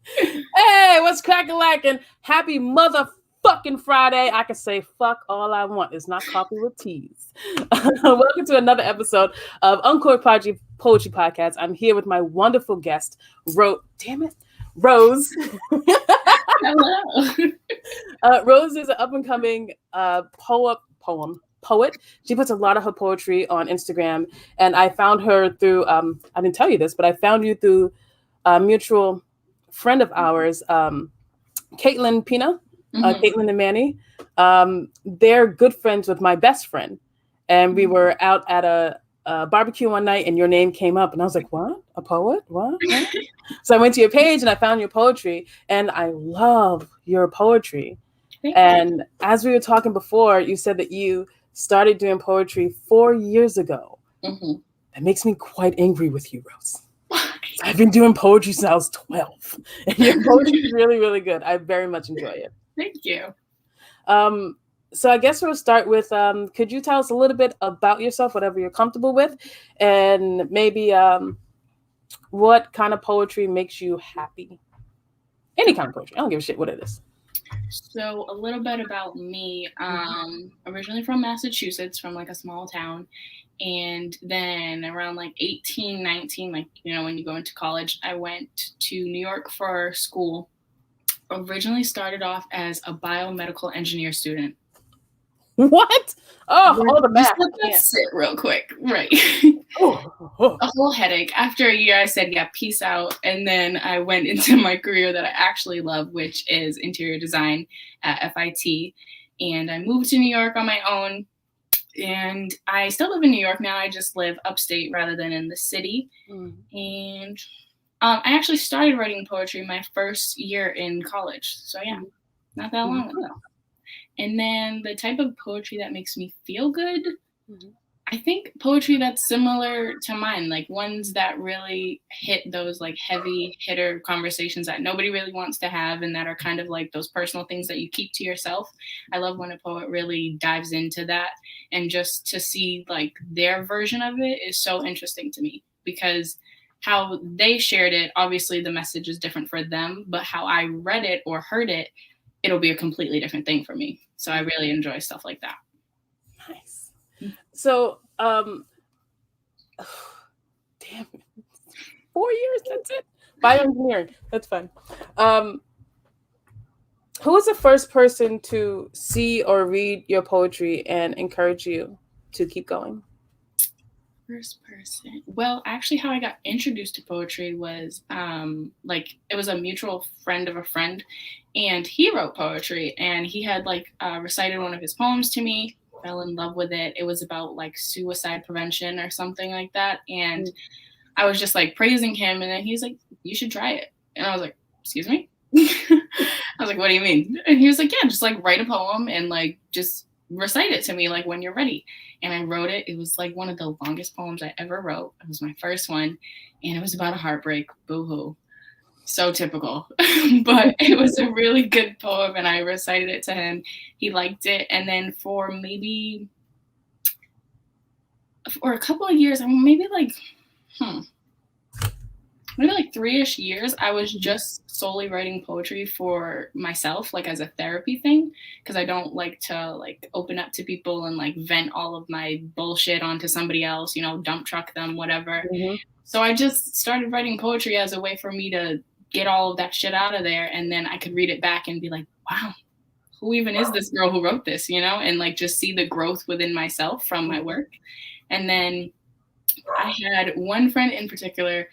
Hey, what's cracking? Happy motherfucking Friday. I can say fuck all I want. It's not coffee with teas. Welcome to another episode of Uncorked Poetry Podcast. I'm here with my wonderful guest, Rose. Hello. Rose is an up-and-coming poet. She puts a lot of her poetry on Instagram, and I found her through, I didn't tell you this, but I found you through a mutual friend of ours, Caitlin Pina, Caitlin and Manny. They're good friends with my best friend, and we were out at a barbecue one night, and your name came up, and I was like, "What? A poet? What?" So I went to your page, and I found your poetry, and I love your poetry. And as we were talking before, you said that you started doing poetry 4 years ago. That makes me quite angry with you, Rose. I've been doing poetry since I was 12. And your poetry is really, really good. I very much enjoy it. Thank you. So I guess we'll start with, could you tell us a little bit about yourself, whatever you're comfortable with, and maybe what kind of poetry makes you happy? Any kind of poetry. I don't give a shit what it is. So a little bit about me. Originally from Massachusetts, from like a small town. And then around like 18, 19, like, when you go into college, I went to New York for school. Originally started off as a biomedical engineer student. What? Oh, the math. Let's sit real quick. Right. A whole headache. After a year, I said, yeah, peace out. And then I went into my career that I actually love, which is interior design at FIT. And I moved to New York on my own. And I still live in New York now. I just live upstate rather than in the city. And I actually started writing poetry my first year in college. So yeah, not that long ago. And then the type of poetry that makes me feel good, I think poetry that's similar to mine, like ones that really hit those like heavy hitter conversations that nobody really wants to have and that are kind of like those personal things that you keep to yourself. I love when a poet really dives into that, and just to see like their version of it is so interesting to me, because how they shared it, obviously the message is different for them, but how I read it or heard it, it'll be a completely different thing for me. So I really enjoy stuff like that. Nice. So, damn it. 4 years, that's it. Bioengineering, that's fun. Who was the first person to see or read your poetry and encourage you to keep going? First person. Well, actually, how I got introduced to poetry was it was a mutual friend of a friend, and he wrote poetry, and he had recited one of his poems to me. Fell in love with it. It was about like suicide prevention or something like that, and I was just like praising him, and then he's like, "You should try it," and I was like, "Excuse me." I was like, "What do you mean?" And he was like, "Yeah, just like write a poem and like just recite it to me like when you're ready." And I wrote it. It was like one of the longest poems I ever wrote. It was my first one, and it was about a heartbreak. Boo-hoo. So typical. But it was a really good poem, and I recited it to him. He liked it. And then for a couple of years, maybe like 3-ish years, I was just solely writing poetry for myself, like as a therapy thing, because I don't like to like open up to people and like vent all of my bullshit onto somebody else, dump truck them, whatever. So I just started writing poetry as a way for me to get all of that shit out of there, and then I could read it back and be like, wow, who even is this girl who wrote this, and like just see the growth within myself from my work. And then I had one friend in particular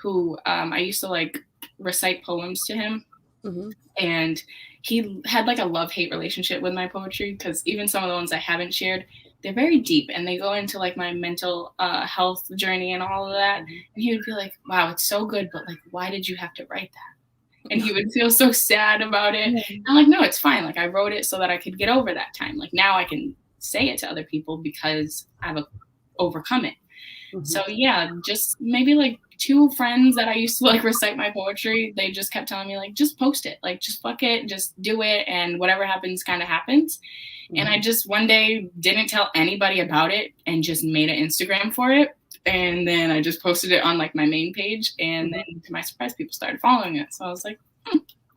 who I used to like recite poems to him. And he had like a love-hate relationship with my poetry, because even some of the ones I haven't shared, they're very deep and they go into like my mental health journey and all of that. And he would be like, wow, it's so good, but like, why did you have to write that? And he would feel so sad about it. I'm like, no, it's fine. Like I wrote it so that I could get over that time. Like now I can say it to other people because I've overcome it. So yeah, just maybe like 2 friends that I used to like recite my poetry, they just kept telling me like, just post it, like just fuck it, just do it, and whatever happens kind of happens. And I just one day didn't tell anybody about it and just made an Instagram for it, and then I just posted it on like my main page, and then to my surprise, people started following it. So I was like,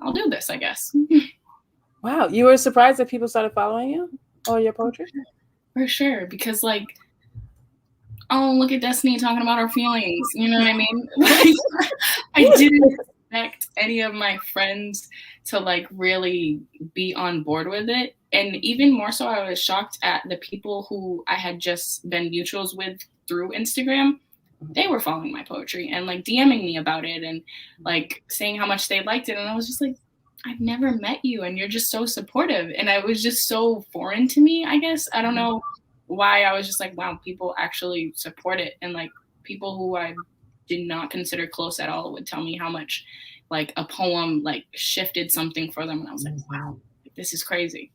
I'll do this, I guess. Wow. You were surprised that people started following you or your poetry? For sure. Because like, oh, look at Destyni talking about her feelings. You know what I mean? I didn't expect any of my friends to like really be on board with it. And even more so, I was shocked at the people who I had just been mutuals with through Instagram. They were following my poetry and like DMing me about it and like saying how much they liked it. And I was just like, I've never met you and you're just so supportive. And it was just so foreign to me, I guess. I don't know why. I was just like, wow, people actually support it. And like people who I did not consider close at all would tell me how much like a poem like shifted something for them. And I was like, wow, this is crazy.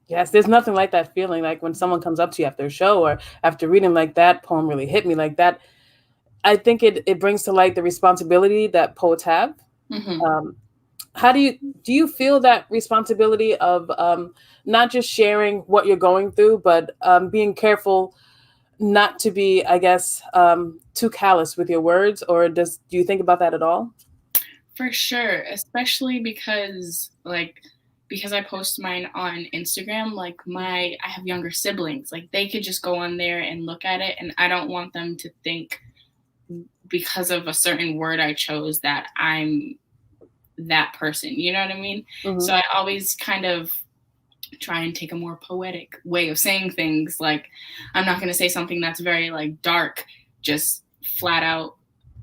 Yes, there's nothing like that feeling. Like when someone comes up to you after a show or after reading, like, that poem really hit me, like that. I think it brings to light the responsibility that poets have. How do you feel that responsibility of not just sharing what you're going through, but being careful not to be, I guess, too callous with your words? Or do you think about that at all? For sure, especially because I post mine on Instagram, like I have younger siblings, like they could just go on there and look at it, and I don't want them to think because of a certain word I chose that I'm that person, you know what I mean? So I always kind of try and take a more poetic way of saying things. Like I'm not going to say something that's very like dark, just flat out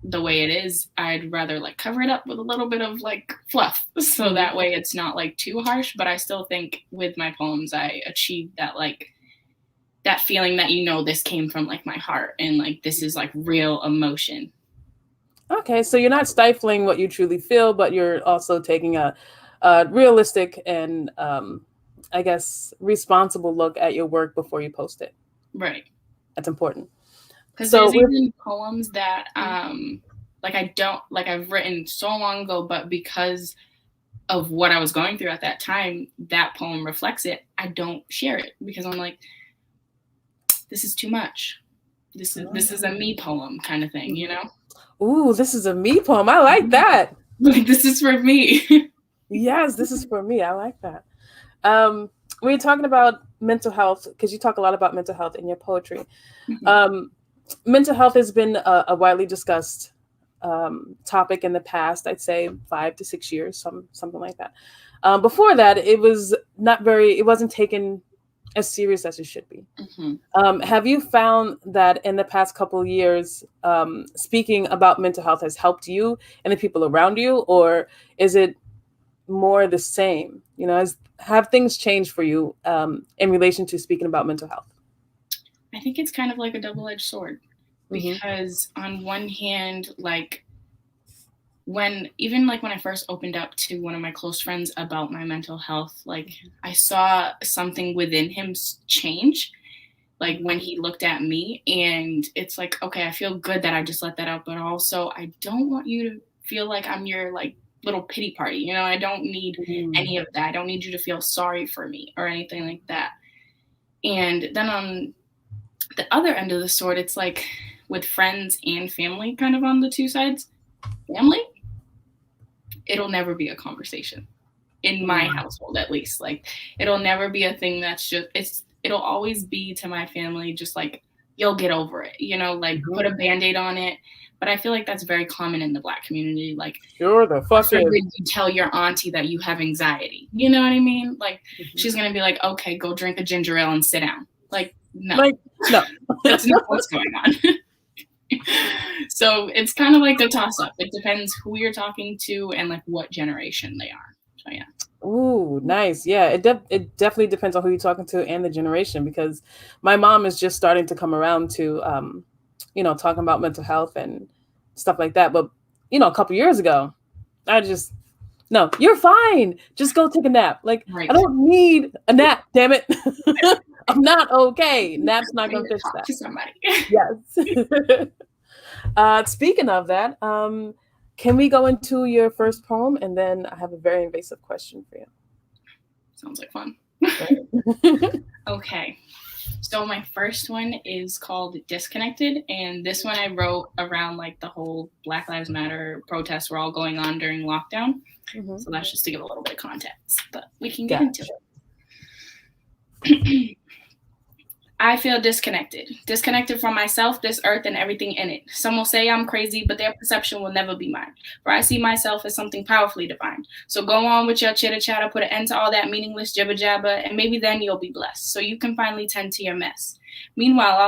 the way it is. I'd rather like cover it up with a little bit of like fluff, so that way it's not like too harsh. But I still think with my poems I achieved that, like that feeling that, you know, this came from like my heart and like this is like real emotion. Okay, so you're not stifling what you truly feel, but you're also taking a realistic and I guess responsible look at your work before you post it. Right. That's important. Because there's even poems that like I've written so long ago, but because of what I was going through at that time, that poem reflects it. I don't share it because I'm like, this is too much. This is a me poem kind of thing, you know? Ooh, this is a me poem. I like that. Like, this is for me. Yes, this is for me. I like that. We're talking about mental health because you talk a lot about mental health in your poetry. Mental health has been a widely discussed topic in the past, I'd say 5 to 6 years, something like that. Before that, it wasn't taken as serious as it should be. Have you found that in the past couple of years, speaking about mental health has helped you and the people around you, or is it more the same? You know, have things changed for you in relation to speaking about mental health? I think it's kind of like a double-edged sword because on one hand, like when I first opened up to one of my close friends about my mental health, like I saw something within him change, like when he looked at me, and it's like, okay, I feel good that I just let that out, but also I don't want you to feel like I'm your like little pity party, you know? I don't need any of that. I don't need you to feel sorry for me or anything like that. And then on the other end of the sword, it's like with friends and family, kind of on the two sides. Family, it'll never be a conversation in my household, at least. Like it'll never be a thing that's just, it'll always be to my family just like, you'll get over it, you know, like put a Band-Aid on it. But I feel like that's very common in the Black community. Like, sure, the fuck is. You tell your auntie that you have anxiety, you know what I mean? Like she's gonna be like, okay, go drink a ginger ale and sit down. Like no, that's not what's going on. So it's kind of like a toss-up. It depends who you're talking to and like what generation they are. So yeah. Ooh, nice. Yeah, it definitely depends on who you're talking to and the generation, because my mom is just starting to come around to you know, talking about mental health and stuff like that. But you know, a couple years ago, no, you're fine. Just go take a nap. Like, right. I don't need a nap, damn it. I'm not okay. Nap's not going to fix that. To somebody. Yes. Speaking of that, can we go into your first poem? And then I have a very invasive question for you. Sounds like fun. Okay. So my first one is called Disconnected, and this one I wrote around like the whole Black Lives Matter protests were all going on during lockdown. Mm-hmm. So that's just to give a little bit of context, but we can get into it. I feel disconnected from myself, this earth, and everything in it. Some will say I'm crazy, but their perception will never be mine. For I see myself as something powerfully divine. So go on with your chitter chatter, put an end to all that meaningless jibber jabber, and maybe then you'll be blessed. So you can finally tend to your mess. Meanwhile,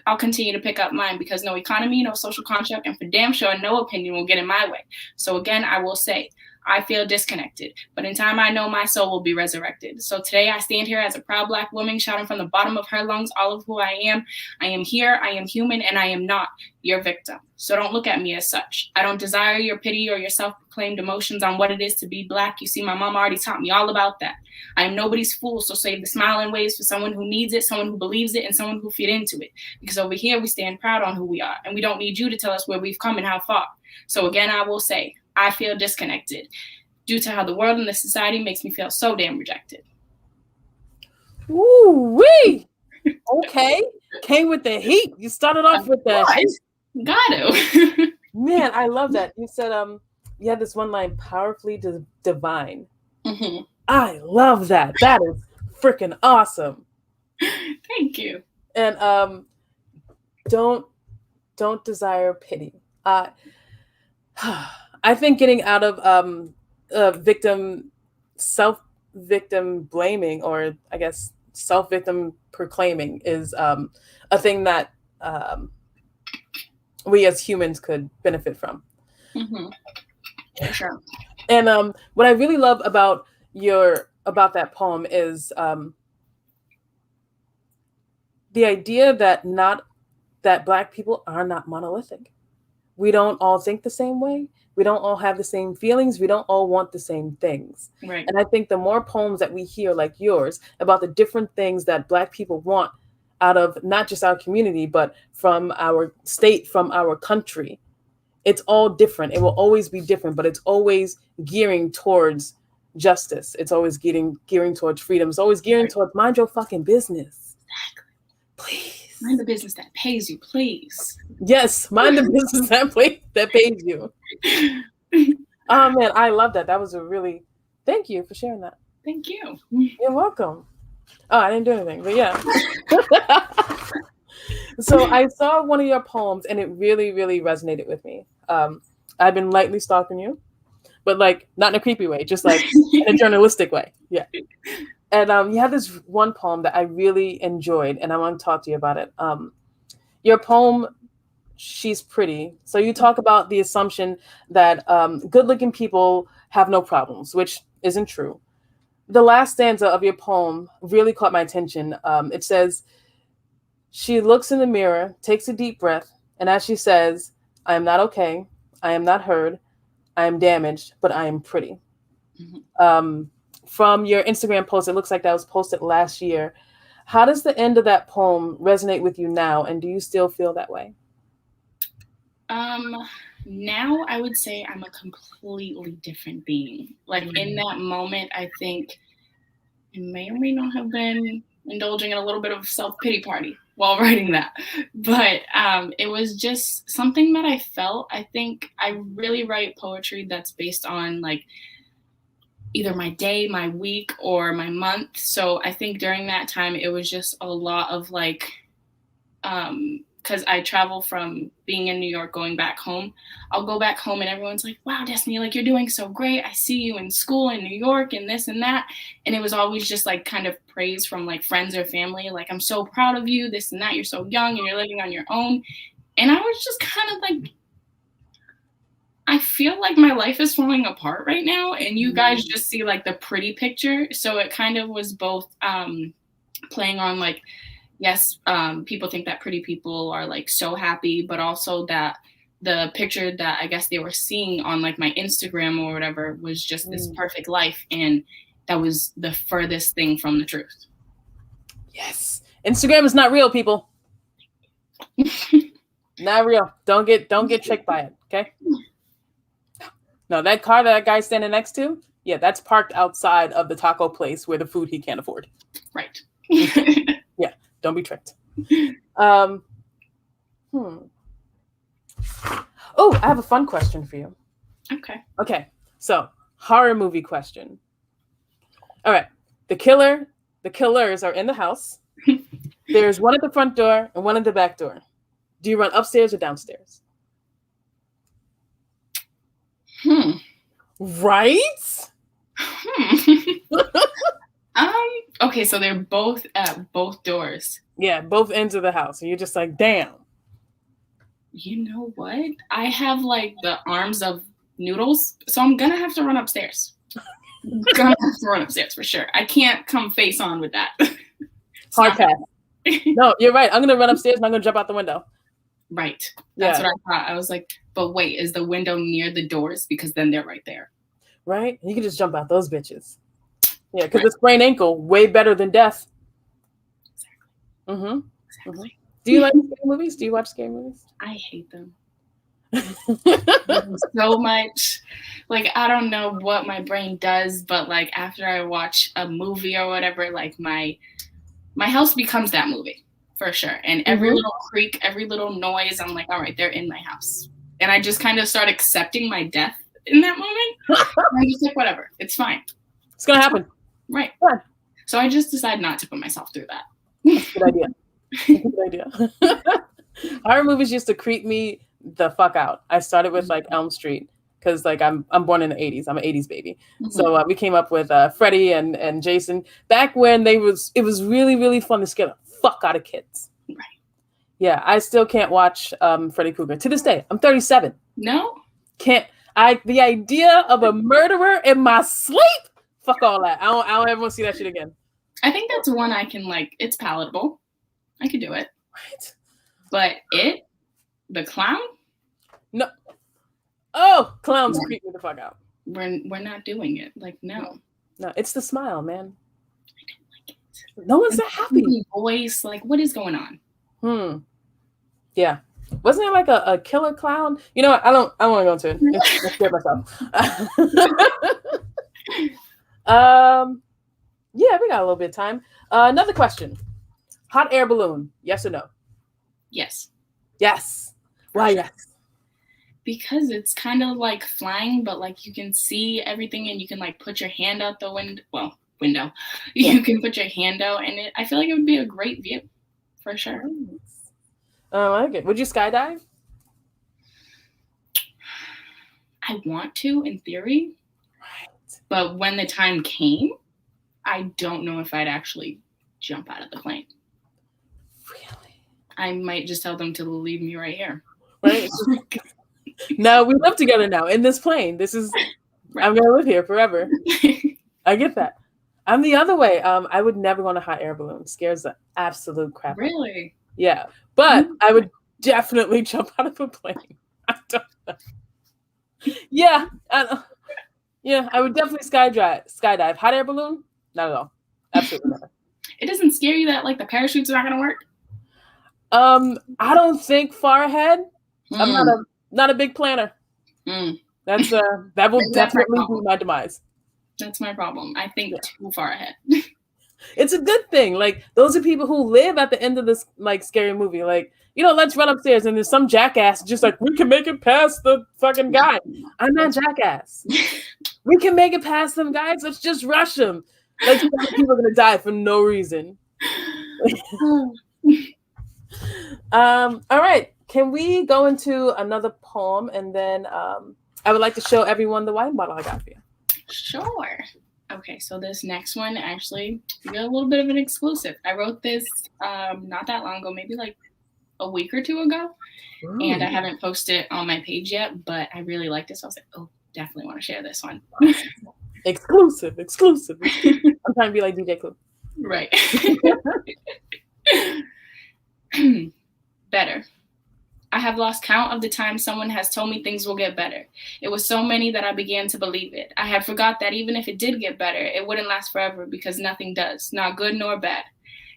I'll continue to pick up mine because no economy, no social contract, and for damn sure, no opinion will get in my way. So again, I will say, I feel disconnected, but in time I know my soul will be resurrected. So today I stand here as a proud Black woman shouting from the bottom of her lungs all of who I am. I am here, I am human, and I am not your victim. So don't look at me as such. I don't desire your pity or your self-proclaimed emotions on what it is to be Black. You see, my mom already taught me all about that. I am nobody's fool, so save the smiling waves for someone who needs it, someone who believes it, and someone who feed into it. Because over here we stand proud on who we are, and we don't need you to tell us where we've come and how far. So again, I will say, I feel disconnected due to how the world and the society makes me feel so damn rejected. Woo-wee! Okay. Came with the heat. You started off with the heat. Got to. Man, I love that. You said you had this one line, powerfully divine. Mm-hmm. I love that. That is freaking awesome. Thank you. And don't desire pity. I think getting out of self-victim blaming, or I guess self-victim proclaiming, is a thing that we as humans could benefit from. Mm-hmm. For sure. And what I really love about that poem is the idea that Black people are not monolithic. We don't all think the same way. We don't all have the same feelings. We don't all want the same things. Right. And I think the more poems that we hear like yours about the different things that Black people want out of not just our community, but from our state, from our country, it's all different. It will always be different, but it's always gearing towards justice. It's always gearing towards freedom. It's always gearing towards mind your fucking business. Exactly. Please. Mind the business that pays you, please. Yes, mind the business that pays you. Oh man, I love that. That was thank you for sharing that. Thank you. You're welcome. Oh, I didn't do anything, but yeah. So I saw one of your poems and it really, really resonated with me. I've been lightly stalking you, but like not in a creepy way, just like in a journalistic way. Yeah. And you have this one poem that I really enjoyed, and I want to talk to you about it. Your poem, She's Pretty. So you talk about the assumption that good-looking people have no problems, which isn't true. The last stanza of your poem really caught my attention. It says, she looks in the mirror, takes a deep breath, and as she says, I am not okay, I am not heard, I am damaged, but I am pretty. Mm-hmm. From your Instagram post, it looks like that was posted last year. How does the end of that poem resonate with you now? And do you still feel that way? Now I would say I'm a completely different being. Like in that moment, I think I may or may not have been indulging in a little bit of self-pity party while writing that. But it was just something that I felt. I think I really write poetry that's based on like either my day, my week, or my month. So I think during that time, it was just a lot of like, because I travel from being in New York, going back home. I'll go back home and everyone's like, wow, Destyni, like you're doing so great. I see you in school in New York and this and that. And it was always just like kind of praise from like friends or family. Like, I'm so proud of you, this and that. You're so young and you're living on your own. And I was just kind of like, I feel like my life is falling apart right now. And you guys just see like the pretty picture. So it kind of was both playing on like, yes, people think that pretty people are like so happy, but also that the picture that I guess they were seeing on like my Instagram or whatever was just this perfect life. And that was the furthest thing from the truth. Yes. Instagram is not real, people. Not real. Don't get tricked by it. Okay. No, that car that guy's standing next to, yeah, that's parked outside of the taco place where the food he can't afford. Right. Yeah. Don't be tricked. Oh, I have a fun question for you. Okay. So, horror movie question. All right. The killers are in the house. There's one at the front door and one at the back door. Do you run upstairs or downstairs? Right? Okay, so they're both at both doors. Yeah, both ends of the house. And you're just like, damn. You know what? I have like the arms of noodles, so I'm gonna have to run upstairs. For sure. I can't come face on with that. Hard pass. No, you're right. I'm gonna run upstairs and I'm gonna jump out the window. Right. That's what I thought. I was like, but wait, is the window near the doors? Because then they're right there. Right? You can just jump out those bitches. Yeah, because a sprained ankle, way better than death. Exactly. Exactly. Do you like scary movies? Do you watch scary movies? I hate them. So much. Like, I don't know what my brain does, but like after I watch a movie or whatever, like my house becomes that movie for sure. And every little creak, every little noise, I'm like, all right, they're in my house. And I just kind of start accepting my death in that moment. I'm just like, whatever, it's fine. It's gonna happen. Right. Yeah. So I just decide not to put myself through that. That's a good idea. Good idea. Horror movies used to creep me the fuck out. I started with like Elm Street because like I'm born in the 80s. I'm an 80s baby. So we came up with Freddy and Jason back when it was really, really fun to scare the fuck out of kids. Right. Yeah, I still can't watch Freddy Krueger to this day. I'm 37. No? The idea of a murderer in my sleep. Fuck all that. I don't ever want to see that shit again. I think that's one I can like. It's palatable. I could do it. Right. But the clown? No. Oh, clowns creep me the fuck out. We're not doing it. Like, no. No, it's the smile, man. I don't like it. No one's that happy. Voice, like, what is going on? Yeah. Wasn't there like a killer clown? You know what? I don't want to go into it. I scared myself. Yeah, we got a little bit of time. Another question. Hot air balloon, yes or no? Yes. Yes. Why yes? Because it's kind of like flying, but like you can see everything and you can like put your hand out the window. Well, window. Yeah. You can put your hand out and I feel like it would be a great view for sure. I like it. Would you skydive? I want to in theory. Right. But when the time came, I don't know if I'd actually jump out of the plane. Really? I might just tell them to leave me right here. Right? No, we live together now in this plane. This is, right. I'm going to live here forever. I get that. I'm the other way. I would never go on a hot air balloon. It scares the absolute crap. Really? Yeah. But I would definitely jump out of a plane. I don't know. Yeah. I would definitely skydive. Hot air balloon? Not at all. Absolutely not. It doesn't scare you that like the parachutes are not gonna work? I don't think far ahead. I'm not a big planner. That's that will definitely be my demise. That's my problem. I think too far ahead. It's a good thing. Like those are people who live at the end of this like scary movie. Like, let's run upstairs and there's some jackass just like, we can make it past the fucking guy. I'm not jackass. We can make it past them guys. Let's just rush them. Like people are gonna die for no reason. All right. Can we go into another poem and then I would like to show everyone the wine bottle I got for you. Sure. Okay, so this next one actually we got a little bit of an exclusive. I wrote this not that long ago, maybe like a week or two ago. Ooh. And I haven't posted it on my page yet, but I really liked it. So I was like, oh, definitely want to share this one. Exclusive. I'm trying to be like DJ Clue. Right. Better. I have lost count of the time someone has told me things will get better. It was so many that I began to believe it. I had forgot that even if it did get better, it wouldn't last forever because nothing does, not good nor bad.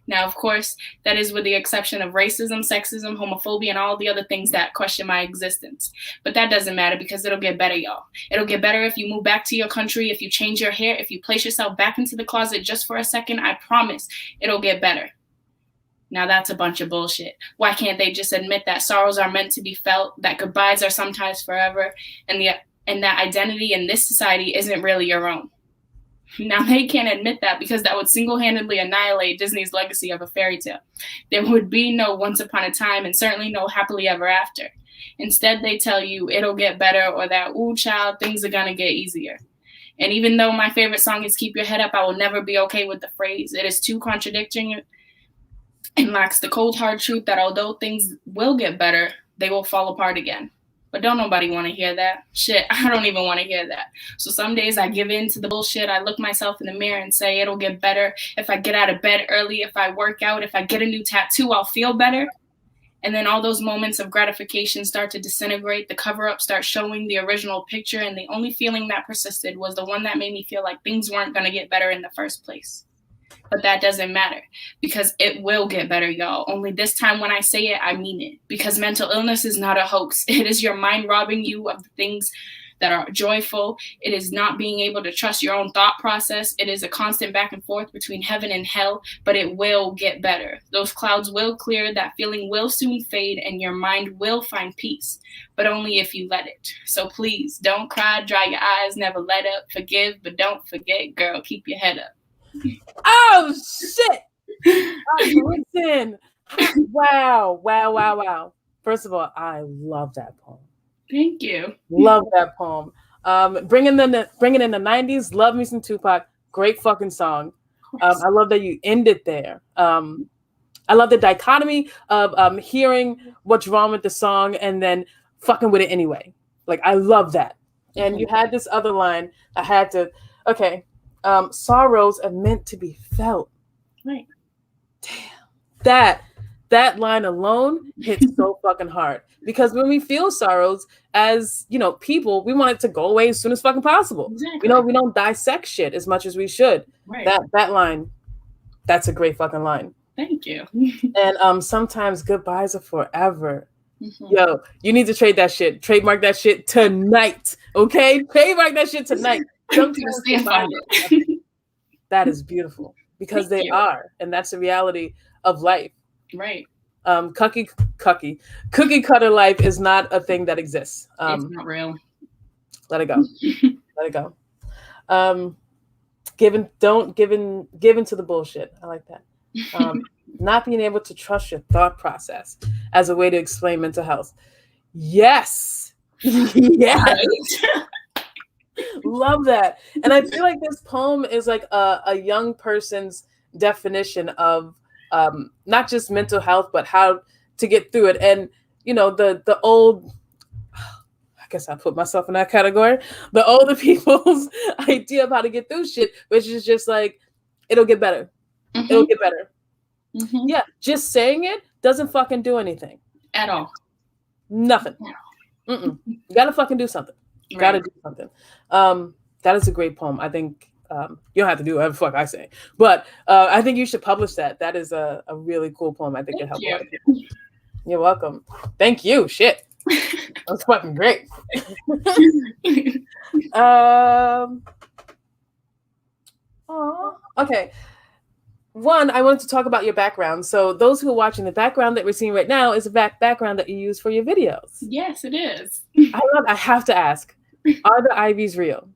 Now, of course, that is with the exception of racism, sexism, homophobia, and all the other things that question my existence. But that doesn't matter because it'll get better, y'all. It'll get better if you move back to your country, if you change your hair, if you place yourself back into the closet just for a second. I promise it'll get better. Now that's a bunch of bullshit. Why can't they just admit that sorrows are meant to be felt, that goodbyes are sometimes forever, and that identity in this society isn't really your own? Now they can't admit that because that would single-handedly annihilate Disney's legacy of a fairy tale. There would be no once upon a time and certainly no happily ever after. Instead, they tell you it'll get better or that, ooh, child, things are gonna get easier. And even though my favorite song is Keep Your Head Up, I will never be okay with the phrase. It is too contradicting and lacks the cold hard truth that although things will get better, they will fall apart again. But don't nobody want to hear that. Shit, I don't even want to hear that. So some days I give in to the bullshit. I look myself in the mirror and say it'll get better. If I get out of bed early, if I work out, if I get a new tattoo, I'll feel better. And then all those moments of gratification start to disintegrate. The cover-up starts showing the original picture, and the only feeling that persisted was the one that made me feel like things weren't going to get better in the first place. But that doesn't matter because it will get better, y'all. Only this time when I say it, I mean it. Because mental illness is not a hoax. It is your mind robbing you of the things that are joyful. It is not being able to trust your own thought process. It is a constant back and forth between heaven and hell, but it will get better. Those clouds will clear, that feeling will soon fade, and your mind will find peace, but only if you let it. So please, don't cry, dry your eyes, never let up, forgive, but don't forget, girl, keep your head up. Oh, shit. Listen. Wow. First of all, I love that poem. Thank you. Love that poem. Bringing in the 90s, love me some Tupac. Great fucking song. I love that you ended there. I love the dichotomy of hearing what's wrong with the song and then fucking with it anyway. Like, I love that. And you had this other line. I had to, okay. Sorrows are meant to be felt. Right. Damn. That line alone hits so fucking hard. Because when we feel sorrows as, people, we want it to go away as soon as fucking possible. Exactly. We don't dissect shit as much as we should. Right. That line, that's a great fucking line. Thank you. And sometimes goodbyes are forever. Mm-hmm. Yo, you need to trademark that shit tonight. Okay? Trademark that shit tonight. That is beautiful because they are, and that's the reality of life. Right. Cookie cutter life is not a thing that exists. It's not real. Let it go. Let it go. Give in to the bullshit. I like that. Not being able to trust your thought process as a way to explain mental health. Yes. Yes. Love that. And I feel like this poem is like a young person's definition of not just mental health, but how to get through it. And, the old, I guess I put myself in that category, the older people's idea of how to get through shit, which is just like, it'll get better. Mm-hmm. It'll get better. Mm-hmm. Yeah. Just saying it doesn't fucking do anything. At all. Nothing. Mm-mm. You gotta fucking do something. Right. Gotta do something. That is a great poem. I think you don't have to do whatever the fuck I say, but I think you should publish that. That is a really cool poem. I think it'll help a lot of people. You're welcome. Thank you. Shit. That's fucking great. Okay. One, I wanted to talk about your background. So those who are watching, the background that we're seeing right now is a background that you use for your videos. Yes, it is. I have to ask, are the ivies real?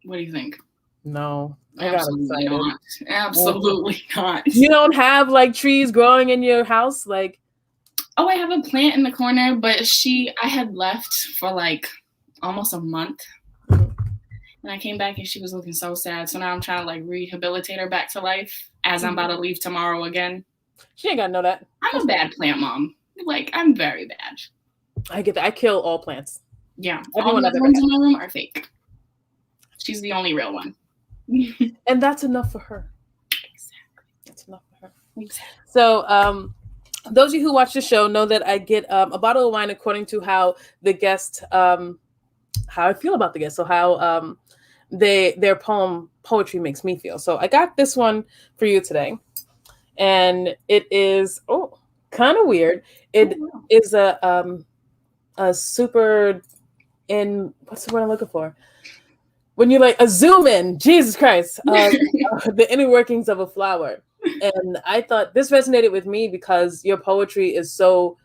What do you think? No. Absolutely not. Absolutely not. You don't have like trees growing in your house? Like, oh, I have a plant in the corner, but I had left for like almost a month. And I came back and she was looking so sad. So now I'm trying to like rehabilitate her back to life as I'm about to leave tomorrow again. She ain't got to know that. I'm a bad plant mom. Like, I'm very bad. I get that. I kill all plants. Yeah. All the ones in my room are fake. She's the only real one. And that's enough for her. Exactly. That's enough for her. Exactly. So those of you who watch the show know that I get a bottle of wine according to how the guest, how I feel about the guest. So how their poetry makes me feel. So I got this one for you today. And it is kind of weird. It is a super what's the word I'm looking for? When you like a zoom in, Jesus Christ, the inner workings of a flower. And I thought this resonated with me because your poetry is so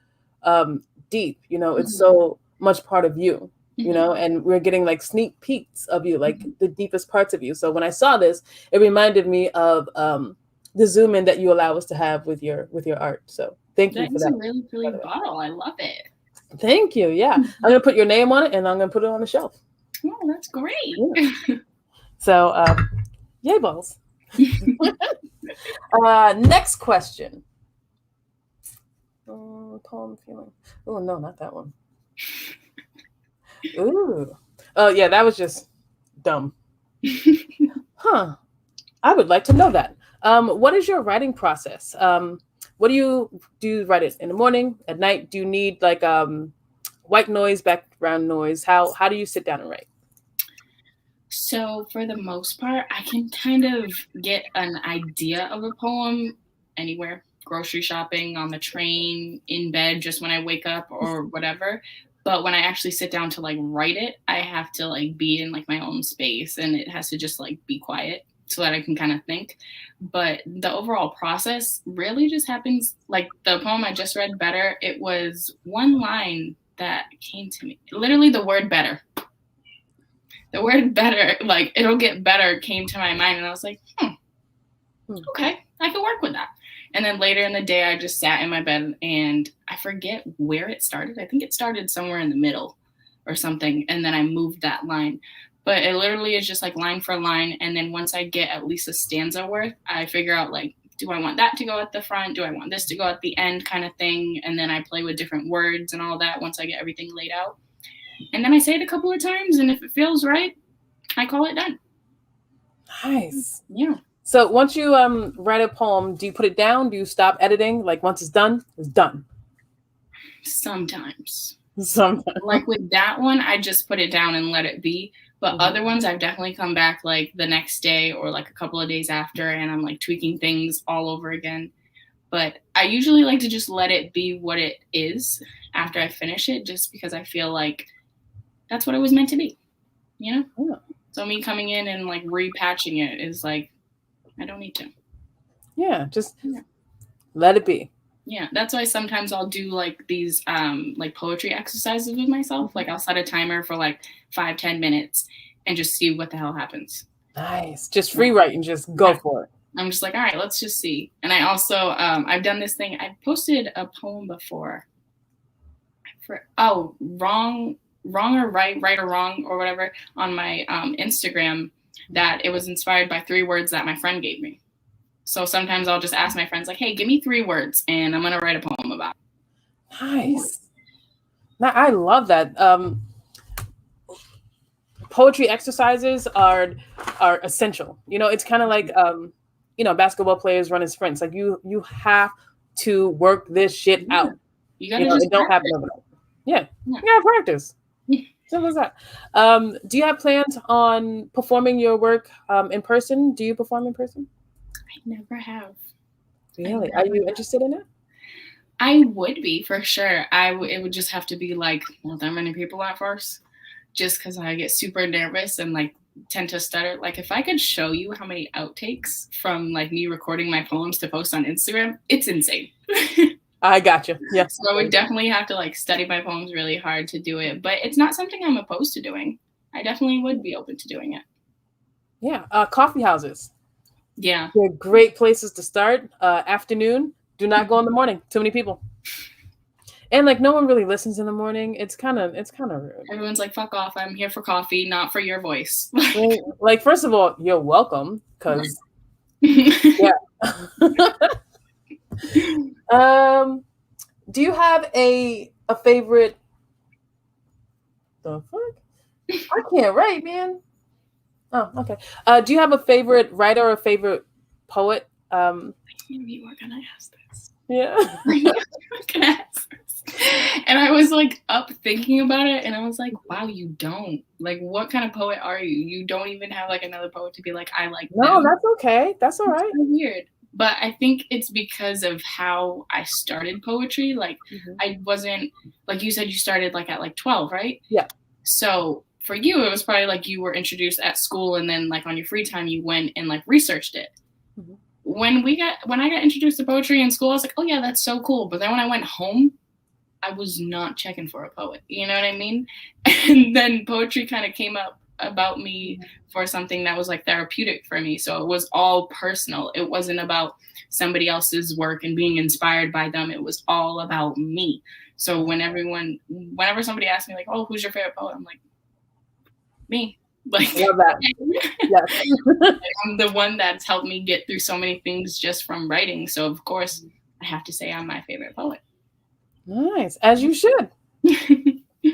deep, you know, it's so much part of you, you know, and we're getting like sneak peeks of you, like the deepest parts of you. So when I saw this, it reminded me of the zoom in that you allow us to have with your art. So thank you That for is that. a really pretty bottle. I love it. Thank you. Yeah. I'm going to put your name on it and I'm going to put it on the shelf. Oh, that's great. Yeah. So, yay balls. Next question. Poem feeling. Oh, no, not that one. Ooh. Oh, yeah, that was just dumb. Huh. I would like to know that. What is your writing process? What do you write it in the morning, at night? Do you need like white noise, background noise? How do you sit down and write? So for the most part, I can kind of get an idea of a poem anywhere, grocery shopping, on the train, in bed, just when I wake up or whatever. But when I actually sit down to like write it, I have to like be in like my own space, and it has to just like be quiet so that I can kind of think. But the overall process really just happens like the poem I just read, Better. It was one line that came to me, literally the word better. The word better, like it'll get better, came to my mind, and I was like, okay, I can work with that. And then later in the day, I just sat in my bed, and I forget where it started. I think it started somewhere in the middle or something, and then I moved that line. But it literally is just like line for line, and then once I get at least a stanza worth, I figure out like, do I want that to go at the front? Do I want this to go at the end, kind of thing? And then I play with different words and all that once I get everything laid out. And then I say it a couple of times, and if it feels right, I call it done. Nice. Yeah. So once you write a poem, do you put it down? Do you stop editing? Like once it's done, it's done. Sometimes. Sometimes. Like with that one, I just put it down and let it be. But other ones, I've definitely come back like the next day or like a couple of days after, and I'm like tweaking things all over again. But I usually like to just let it be what it is after I finish it, just because I feel like that's what it was meant to be, you know? Yeah. So me coming in and like repatching it is like, I don't need to. Yeah, just let it be. Yeah, that's why sometimes I'll do like these like poetry exercises with myself. Like I'll set a timer for like 5-10 minutes and just see what the hell happens. Nice. Just free write and just go for it. I'm just like, all right, let's just see. And I also I've done this thing. I posted a poem before. Wrong or right or wrong or whatever on my Instagram, that it was inspired by 3 words that my friend gave me. So sometimes I'll just ask my friends like, hey, give me 3 words and I'm going to write a poem about it. Nice. Now, I love that. Poetry exercises are essential. You know, it's kind of like, you know, basketball players running sprints. Like you have to work this shit out. You got to just don't happen overnight. Yeah. You gotta practice. Simple as that. Do you have plans on performing your work in person? Do you perform in person? I never have. Really? Are you interested in it? I would be, for sure. It would just have to be like not that many people at first, just because I get super nervous and like tend to stutter. Like if I could show you how many outtakes from like me recording my poems to post on Instagram, it's insane. I got you. Yes. So I would definitely have to like study my poems really hard to do it, but it's not something I'm opposed to doing. I definitely would be open to doing it. Yeah. Coffee houses. Yeah. They're great places to start. Afternoon. Do not go in the morning. Too many people. And like no one really listens in the morning. It's kind of rude. Everyone's like, fuck off. I'm here for coffee, not for your voice. Like first of all, you're welcome, because yeah. Do you have a favorite? The fuck? I can't write, man. Oh, okay. Do you have a favorite writer or a favorite poet? I knew you were gonna ask this. Yeah. And I was like up thinking about it, and I was like, wow, you don't. Like, what kind of poet are you? You don't even have like another poet to be like, I like No, them. that's okay. That's all right. It's weird. But I think it's because of how I started poetry. Like I wasn't, like you said, you started like at like 12, right? Yeah. So for you, it was probably like you were introduced at school, and then like on your free time, you went and like researched it. when I got introduced to poetry in school, I was like, oh yeah, that's so cool. But then when I went home, I was not checking for a poet. You know what I mean? And then poetry kind of came up about me for something that was like therapeutic for me. So it was all personal. It wasn't about somebody else's work and being inspired by them. It was all about me. So whenever somebody asks me like, oh, who's your favorite poet? I'm like, me. Like, love that. Yes. I'm the one that's helped me get through so many things just from writing. So of course I have to say I'm my favorite poet. Nice. As you should.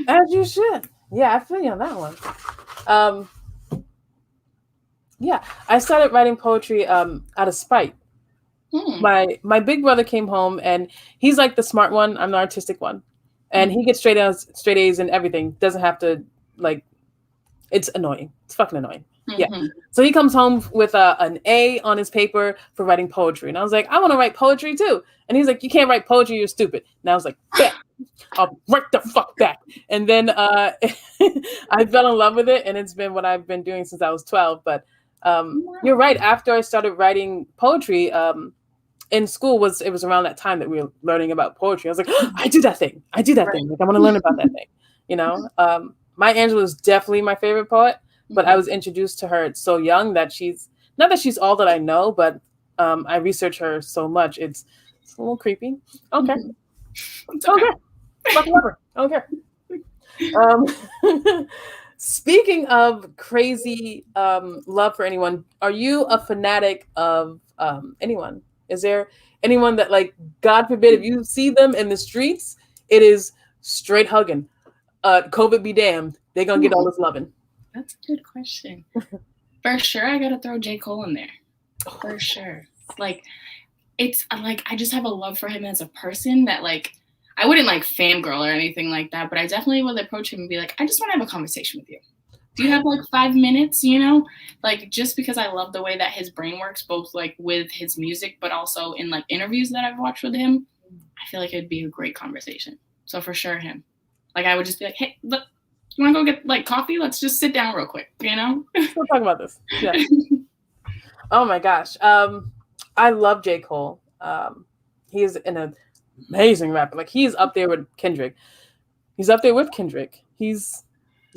As you should. Yeah, I feel you on that one. Yeah, I started writing poetry out of spite. My big brother came home and he's like the smart one. I'm the artistic one. And he gets straight A's and everything. Doesn't have to like, it's annoying. It's fucking annoying. Yeah. So he comes home with an A on his paper for writing poetry. And I was like, I want to write poetry too. And he's like, you can't write poetry, you're stupid. And I was like, yeah, I'll right the fuck back. And then I fell in love with it. And it's been what I've been doing since I was 12. But you're right. After I started writing poetry, in school it was around that time that we were learning about poetry. I was like, oh, I do that thing. Like, I want to learn about that thing. You know, Maya Angelou is definitely my favorite poet, but I was introduced to her so young that she's not that she's all that I know, but I research her so much. It's a little creepy. Okay. Okay. Fucking whatever. I don't care. Speaking of crazy love for anyone, are you a fanatic of anyone? Is there anyone that, like, God forbid, if you see them in the streets, it is straight hugging? COVID be damned. They're going to get all this loving. That's a good question. For sure, I got to throw J. Cole in there. For sure. Like, it's like, I just have a love for him as a person that, like, I wouldn't, like, fangirl or anything like that, but I definitely would approach him and be like, I just want to have a conversation with you. Do you have, like, 5 minutes, you know? Like, just because I love the way that his brain works, both, like, with his music, but also in, like, interviews that I've watched with him, I feel like it'd be a great conversation. So for sure, him. Like, I would just be like, hey, look, you want to go get, like, coffee? Let's just sit down real quick, you know? We'll talk about this. Yeah. Oh, my gosh. I love J. Cole. He's an amazing rapper. Like, he's up there with Kendrick. He's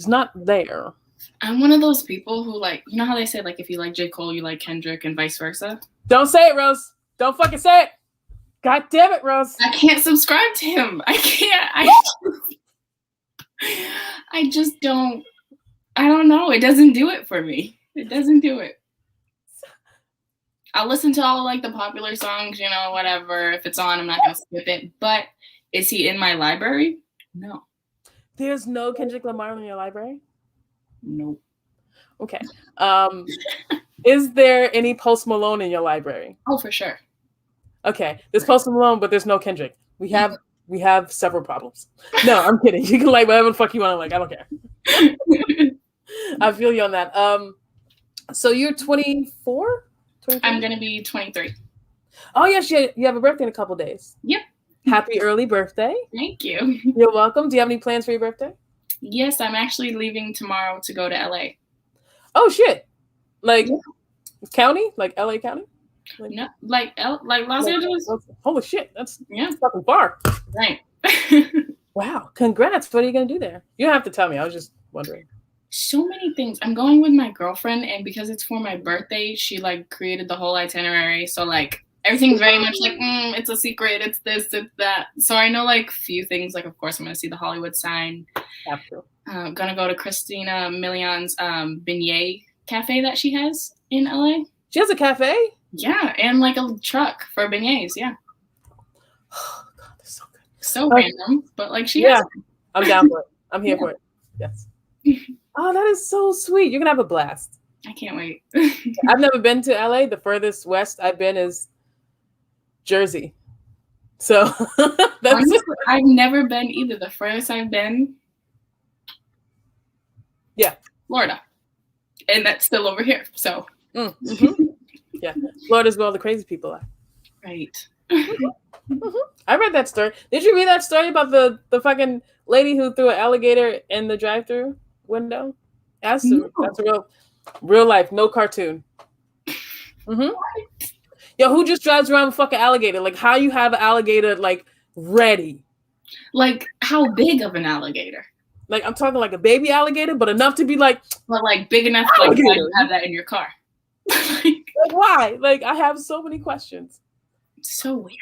not there. I'm one of those people who, like, you know how they say, like, if you like J. Cole, you like Kendrick and vice versa? Don't say it, Rose. Don't fucking say it. God damn it, Rose. I can't subscribe to him. I can't. I just don't. I don't know. It doesn't do it for me. It doesn't do it. I'll listen to all, like, the popular songs, you know, whatever. If it's on, I'm not going to skip it. But is he in my library? No. There's no Kendrick Lamar in your library? Nope. Okay. Is there any Post Malone in your library? Oh, for sure. Okay. There's Post Malone, but there's no Kendrick. We have several problems. No, I'm kidding. You can like whatever the fuck you want to like. I don't care. I feel you on that. So you're 24? I'm going to be 23. Oh, yes. You have a birthday in a couple days. Yep. Happy early birthday. Thank you. You're welcome. Do you have any plans for your birthday? Yes, I'm actually leaving tomorrow to go to LA. Oh, shit. Like county? Like LA County? Like, no, like Los Angeles. Holy shit. That's fucking far. Right. Wow. Congrats. What are you going to do there? You don't have to tell me. I was just wondering. So many things. I'm going with my girlfriend, and because it's for my birthday, she, like, created the whole itinerary. So, like, everything's very much like, it's a secret. It's this, it's that. So I know, like, few things. Like, of course, I'm going to see the Hollywood sign. Absolutely. I'm going to go to Christina Million's beignet cafe that she has in LA. She has a cafe? Yeah, and, like, a truck for beignets, yeah. Oh, God, they're so good. So random, but, like, she has it. I'm down for it. I'm here for it. Yes. Oh, that is so sweet. You're going to have a blast. I can't wait. I've never been to LA. The furthest west I've been is Jersey. So that's it. I've never been either. The furthest I've been, Florida. And that's still over here. So yeah. Florida's where all the crazy people are. Right. I read that story. Did you read that story about the fucking lady who threw an alligator in the drive-thru window? That's a real life, no cartoon. Yeah, Yo, who just drives around with a fucking alligator? Like, how you have an alligator, like, ready? Like, how big of an alligator? Like, I'm talking like a baby alligator, but enough to be like... But, like, big enough, like, why you have that in your car? Like, why? Like, I have so many questions. So weird.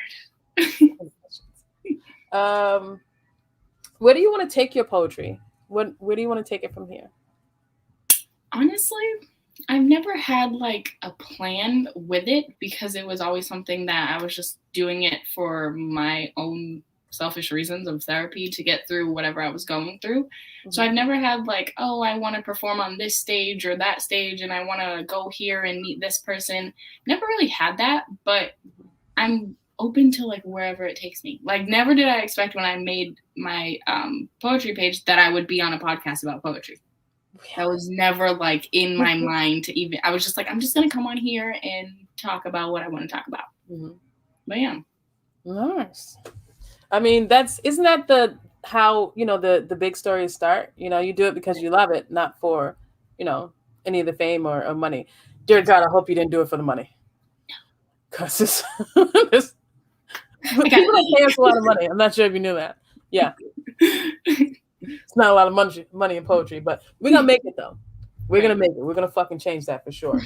Where do you want to take your poetry? Where do you want to take it from here? Honestly, I've never had like a plan with it because it was always something that I was just doing it for my own selfish reasons of therapy to get through whatever I was going through. Mm-hmm. So I've never had like, oh, I want to perform on this stage or that stage and I want to go here and meet this person. Never really had that, but I'm open to like wherever it takes me. Like never did I expect when I made my poetry page that I would be on a podcast about poetry. That was never like in my mind to even, I was just like, I'm just going to come on here and talk about what I want to talk about. Mm-hmm. But yeah. Nice. I mean, isn't that how, you know, the big stories start? You know, you do it because you love it, not for, you know, any of the fame or money. Dear God, I hope you didn't do it for the money. Because it's people don't pay us a lot of money. I'm not sure if you knew that. Yeah. It's not a lot of money in poetry, but we're going to make it, though. We're going to make it. We're going to fucking change that for sure.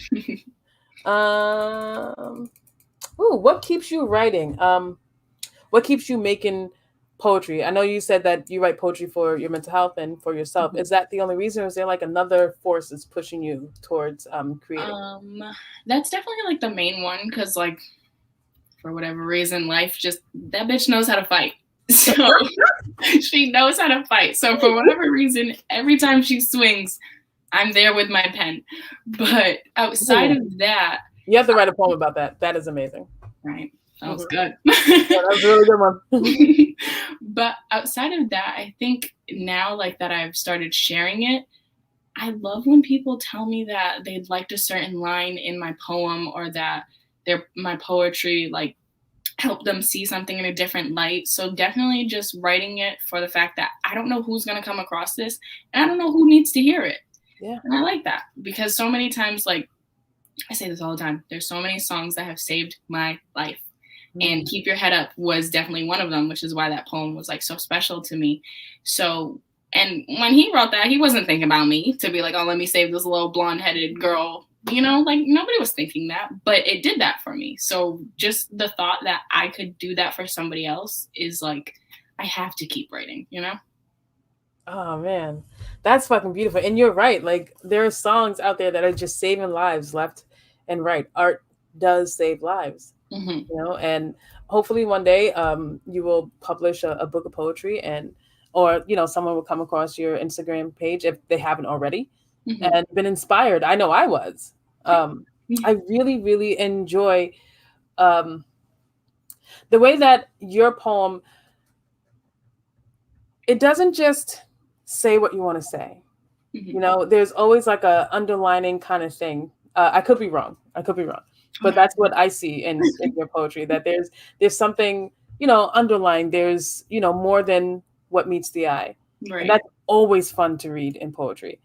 What keeps you writing? What keeps you making poetry? I know you said that you write poetry for your mental health and for yourself. Mm-hmm. Is that the only reason, or is there like another force that's pushing you towards creating? That's definitely like the main one, because like for whatever reason, life just, that bitch knows how to fight. So she knows how to fight. So for whatever reason, every time she swings, I'm there with my pen. But outside of that, you have to write a poem about that. That is amazing. Right. That was good. Yeah, that was a really good one. But outside of that, I think now like that I've started sharing it, I love when people tell me that they liked a certain line in my poem or that my poetry like help them see something in a different light. So definitely just writing it for the fact that I don't know who's going to come across this and I don't know who needs to hear it. Yeah. And I like that because so many times, like I say this all the time, there's so many songs that have saved my life. And Keep Your Head Up was definitely one of them, which is why that poem was like so special to me. So, and when he wrote that, he wasn't thinking about me to be like, oh, let me save this little blonde-headed girl. You know, like nobody was thinking that, but it did that for me. So just the thought that I could do that for somebody else is like, I have to keep writing, you know? Oh man, that's fucking beautiful. And you're right. Like there are songs out there that are just saving lives left and right. Art does save lives, you know, and hopefully one day you will publish a book of poetry or, you know, someone will come across your Instagram page if they haven't already. And been inspired. I know I was. I really, really enjoy the way that your poem, it doesn't just say what you want to say. You know, there's always like a underlining kind of thing. I could be wrong, but that's what I see in your poetry, that there's something, you know, underlying. There's, you know, more than what meets the eye. Right. And that's always fun to read in poetry.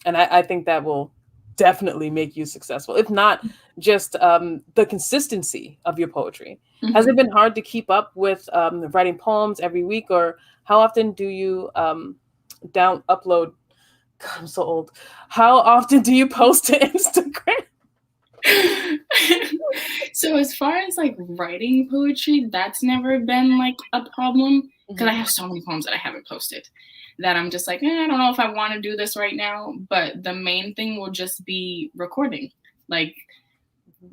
And I think that will definitely make you successful, if not just the consistency of your poetry. Has it been hard to keep up with writing poems every week, or how often do you upload? God, I'm so old. How often do you post to Instagram? So as far as like writing poetry, that's never been like a problem because I have so many poems that I haven't posted that I'm just like, I don't know if I want to do this right now. But the main thing will just be recording. Like,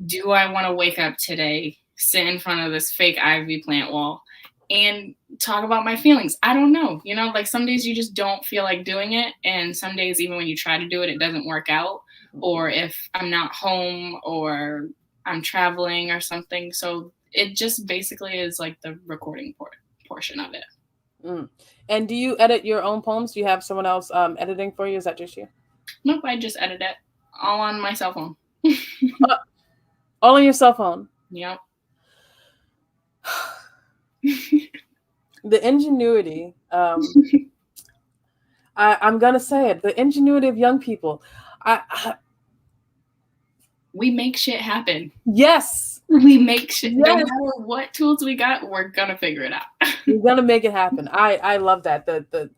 do I want to wake up today, sit in front of this fake ivy plant wall and talk about my feelings? I don't know. You know, like some days you just don't feel like doing it. And some days, even when you try to do it, it doesn't work out. Or if I'm not home or I'm traveling or something. So it just basically is like the recording portion of it. And do you edit your own poems? Do you have someone else editing for you? Is that just you? Nope, I just edit it all on my cell phone. All on your cell phone? Yep. The ingenuity, I'm going to say it, the ingenuity of young people. we make shit happen. Yes. We make shit. Yes. No matter what tools we got, we're gonna figure it out. We're gonna make it happen. I love that. The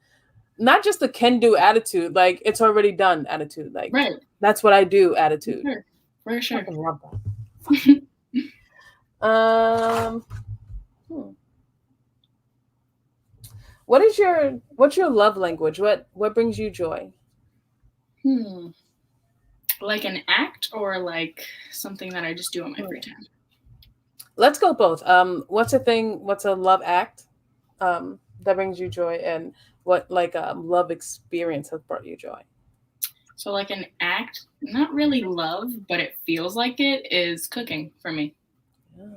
not just the can do attitude, like it's already done attitude. Like Right. that's what I do attitude. For sure. I love that. What's your love language? What brings you joy? Like an act or like something that I just do on my free time? Let's go both. What's a love act that brings you joy, and what like love experience has brought you joy? So like an act, not really love, but it feels like it, is cooking for me. Yeah.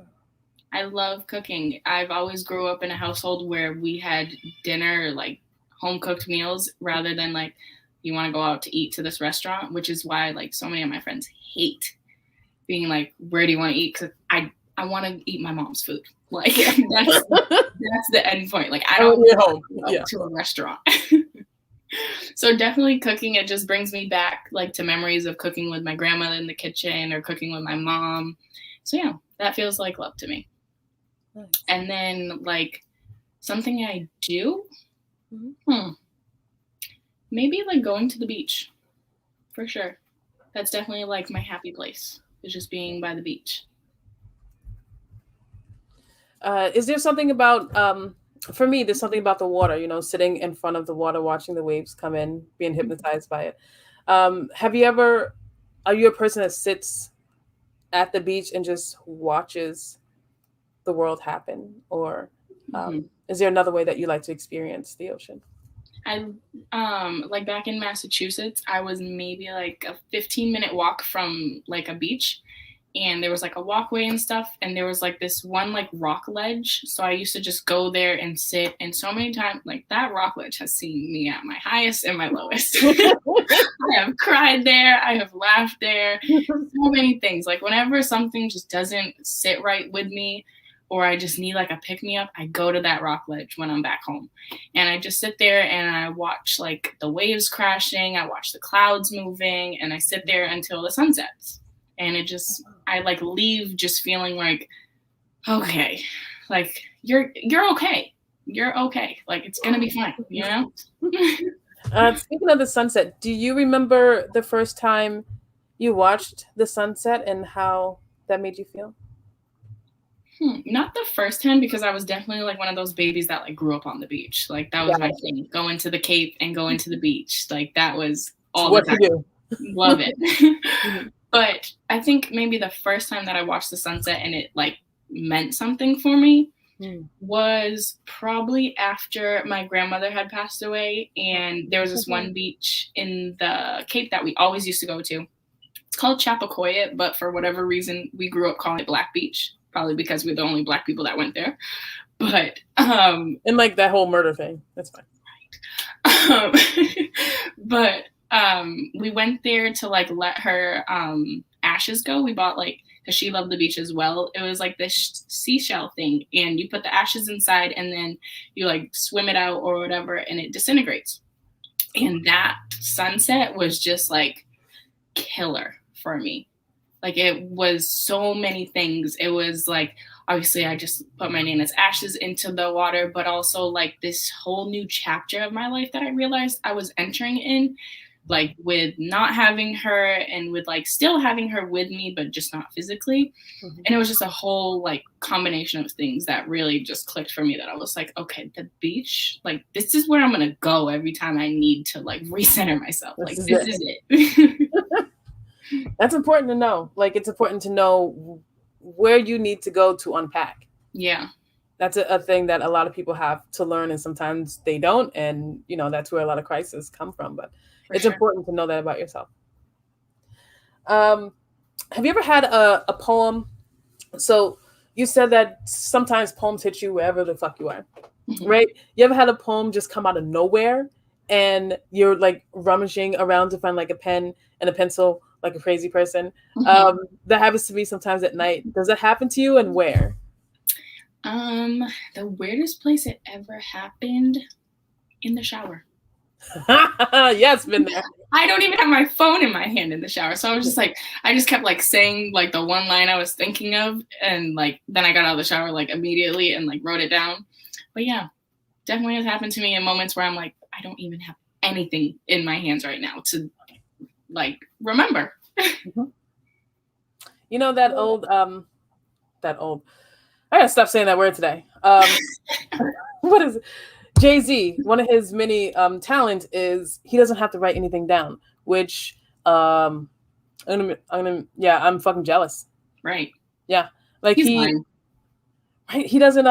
I love cooking. I've always grew up in a household where we had dinner, like home cooked meals, rather than like you want to go out to eat to this restaurant, which is why like so many of my friends hate being like, where do you want to eat? Because I want to eat my mom's food. Like that's the end point. Like I don't want to go to a restaurant. So definitely cooking, it just brings me back like to memories of cooking with my grandmother in the kitchen or cooking with my mom. So yeah, that feels like love to me. Nice. And then like something I do, maybe like going to the beach, for sure. That's definitely like my happy place, is just being by the beach. Is there something about for me, there's something about the water, sitting in front of the water, watching the waves come in, being hypnotized by it. Are you a person that sits at the beach and just watches the world happen? Or is there another way that you like to experience the ocean? I like back in Massachusetts, I was maybe like a 15-minute walk from like a beach. And there was like a walkway and stuff, and there was like this one like rock ledge. So I used to just go there and sit. And so many times, like that rock ledge has seen me at my highest and my lowest. I have cried there. I have laughed there. So many things. Like whenever something just doesn't sit right with me, or I just need like a pick me up, I go to that rock ledge when I'm back home. And I just sit there and I watch like the waves crashing. I watch the clouds moving, and I sit there until the sun sets. And I like leave just feeling like, okay, like you're okay. You're okay. Like it's going to be fine, Speaking of the sunset, do you remember the first time you watched the sunset and how that made you feel? Not the first time, because I was definitely like one of those babies that like grew up on the beach. Like that was my thing. Going to the Cape and going to the beach. Like that was all the time. You do. Love it. But I think maybe the first time that I watched the sunset and it like meant something for me was probably after my grandmother had passed away. And there was this one beach in the Cape that we always used to go to. It's called Chappaquiddick, but for whatever reason, we grew up calling it Black Beach, probably because we're the only Black people that went there. But and like that whole murder thing, that's fine. Right. But we went there to like let her ashes go. We bought like, because she loved the beach as well, it was like this seashell thing, and you put the ashes inside and then you like swim it out or whatever, and it disintegrates. And that sunset was just like killer for me. Like it was so many things. It was like, obviously I just put my Nana's ashes into the water, but also like this whole new chapter of my life that I realized I was entering in, like with not having her and with like still having her with me, but just not physically. And it was just a whole like combination of things that really just clicked for me, that I was like, okay, the beach, like this is where I'm going to go every time I need to like recenter myself. Like this is it. That's important to know. Like it's important to know where you need to go to unpack. Yeah. That's a thing that a lot of people have to learn, and sometimes they don't. And, that's where a lot of crises come from. But it's important to know that about yourself. Have you ever had a poem? So you said that sometimes poems hit you wherever the fuck you are, right? You ever had a poem just come out of nowhere and you're like rummaging around to find like a pen and a pencil, like a crazy person? That happens to me sometimes at night. Does that happen to you, and where? The weirdest place it ever happened, in the shower. Yes, been there. I don't even have my phone in my hand in the shower. So I was just like, I just kept like saying like the one line I was thinking of. And like, then I got out of the shower like immediately and like wrote it down. But yeah, definitely has happened to me in moments where I'm like, I don't even have anything in my hands right now to like remember. You know that old I gotta stop saying that word today. What is it? Jay-Z, one of his many talents is he doesn't have to write anything down, which I'm fucking jealous. Right. Yeah. Like He's lying. he doesn't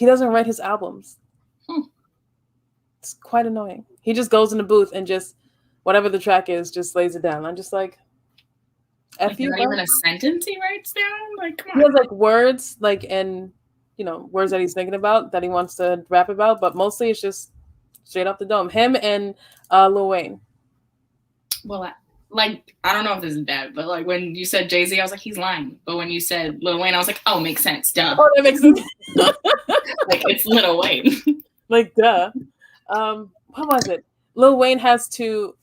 write his albums. It's quite annoying. He just goes in the booth and just whatever the track is, just lays it down. I'm just like, Like not even a sentence he writes down. Like, come on. He has like words, like and words that he's thinking about that he wants to rap about, but mostly it's just straight off the dome. Him and Lil Wayne. Well, like I don't know if this is bad, but like when you said Jay-Z, I was like, he's lying. But when you said Lil Wayne, I was like, oh, makes sense, duh. Oh, that makes sense. Like it's Lil Wayne. Like duh. What was it? Lil Wayne has to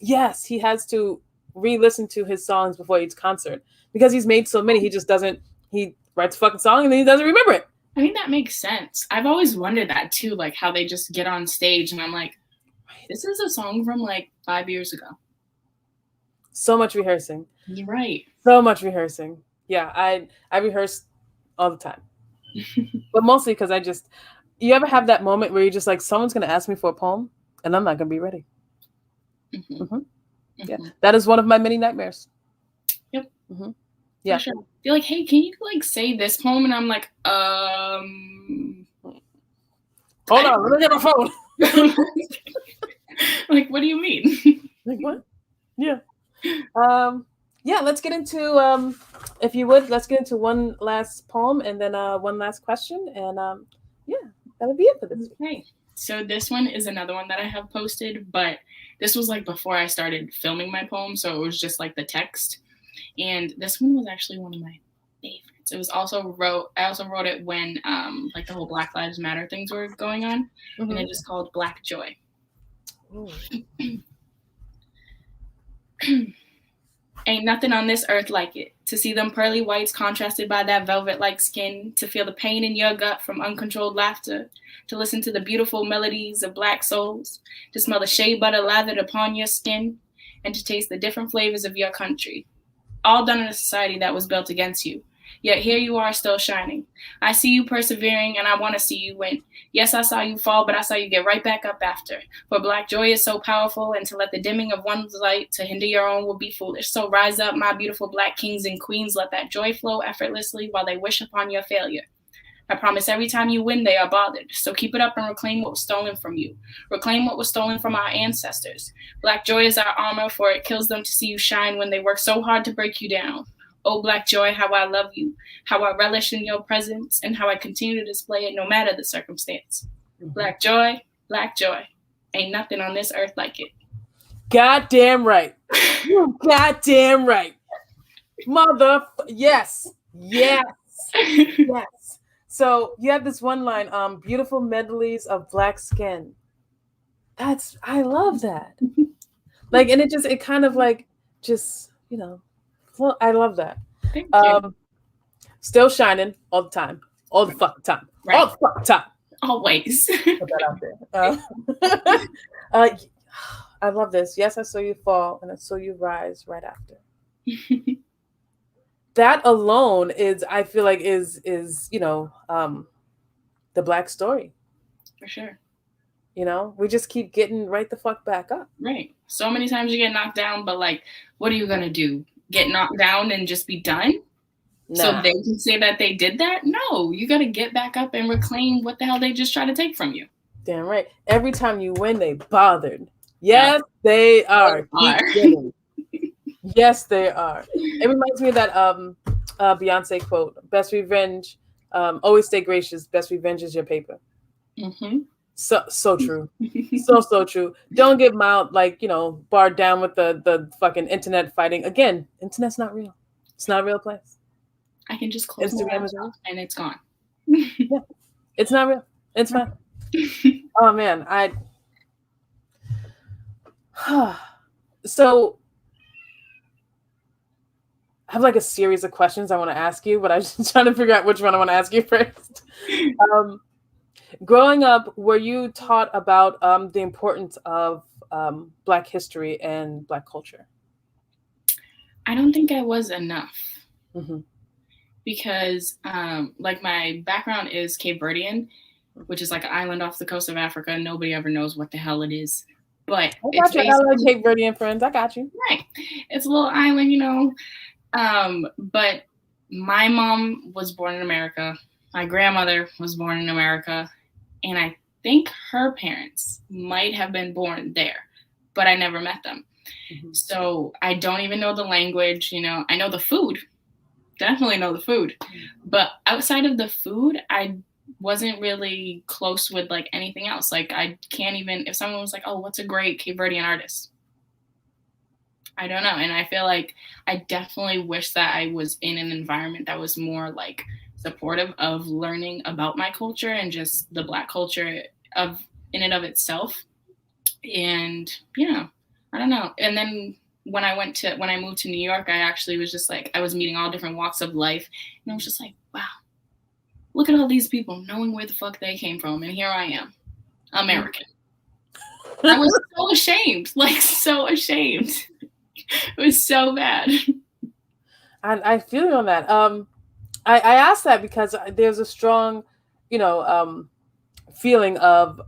re-listen to his songs before each concert because he's made so many. He writes a fucking song and then he doesn't remember it. I mean, that makes sense. I've always wondered that too, like how they just get on stage and I'm like, this is a song from like 5 years ago. So much rehearsing. You're right. So much rehearsing. Yeah, I rehearse all the time. But mostly because you ever have that moment where you're just like, someone's going to ask me for a poem and I'm not going to be ready. Yeah, that is one of my many nightmares. Yep. Yeah. For sure. You're like, hey, can you like say this poem? And I'm like, hold on, let me get my phone. Like, what do you mean? Like what? Yeah. Yeah, let's get into if you would, let's get into one last poem and then one last question. And yeah, that'll be it for this week. Okay. So this one is another one that I have posted, but this was like before I started filming my poem, so it was just like the text. And this one was actually one of my favorites. It was I also wrote it when like the whole Black Lives Matter things were going on, and it is called Black Joy. Ain't nothing on this earth like it. To see them pearly whites contrasted by that velvet-like skin, to feel the pain in your gut from uncontrolled laughter, to listen to the beautiful melodies of black souls, to smell the shea butter lathered upon your skin, and to taste the different flavors of your country. All done in a society that was built against you. Yet here you are still shining. I see you persevering and I want to see you win. Yes, I saw you fall, but I saw you get right back up after. For Black joy is so powerful, and to let the dimming of one's light to hinder your own will be foolish. So rise up, my beautiful Black kings and queens. Let that joy flow effortlessly while they wish upon your failure. I promise every time you win, they are bothered. So keep it up and reclaim what was stolen from you. Reclaim what was stolen from our ancestors. Black joy is our armor, for it kills them to see you shine when they work so hard to break you down. Oh, Black joy, how I love you, how I relish in your presence, and how I continue to display it no matter the circumstance. Black joy, ain't nothing on this earth like it. Goddamn right. You goddamn right. Yes. Yes. Yes. So you have this one line, beautiful medleys of black skin. I love that. Like, and it kind of like, just, well, I love that. Still shining all the time. All the fucking time. Right. All the fucking time. Always. Put that out there. I love this. Yes, I saw you fall and I saw you rise right after. That alone I feel like is the Black story. For sure. We just keep getting right the fuck back up. Right. So many times you get knocked down, but like, what are you gonna do? Get knocked down and just be done? Nah. So they can say that they did that? No, you gotta get back up and reclaim what the hell they just try to take from you. Damn right. Every time you win, they bothered. Yes, they are. Yes, they are. It reminds me of that Beyonce quote: "Best revenge, always stay gracious. Best revenge is your paper." So true. so true. Don't get barred down with the fucking internet fighting. Again, internet's not real. It's not a real place. I can just close Instagram and it's gone. Yeah. It's not real. It's fine. Oh man, So I have like a series of questions I want to ask you, but I'm just trying to figure out which one I want to ask you first. Growing up, were you taught about the importance of Black history and Black culture? I don't think I was enough. Mm-hmm. Because like my background is Cape Verdean, which is like an island off the coast of Africa. Nobody ever knows what the hell it is. But I it's got your LA basically Cape Verdean friends. I got you. right. It's a little island, you know. But my mom was born in America. My grandmother was born in America. And I think her parents might have been born there, but I never met them. Mm-hmm. So I don't even know the language, you know. I know the food. Definitely know the food. But outside of the food, I wasn't really close with like anything else. Like I can't even, if someone was like, oh, what's a great Cape Verdean artist? I don't know. And I feel like I definitely wish that I was in an environment that was more like supportive of learning about my culture and just the Black culture of in and of itself. And yeah, I don't know. And then when I moved to New York, I actually was just like, I was meeting all different walks of life. And I was just like, wow, look at all these people knowing where the fuck they came from. And here I am, American. I was so ashamed, like so ashamed. It was so bad. I feel you on that. I asked that because there's a strong, feeling of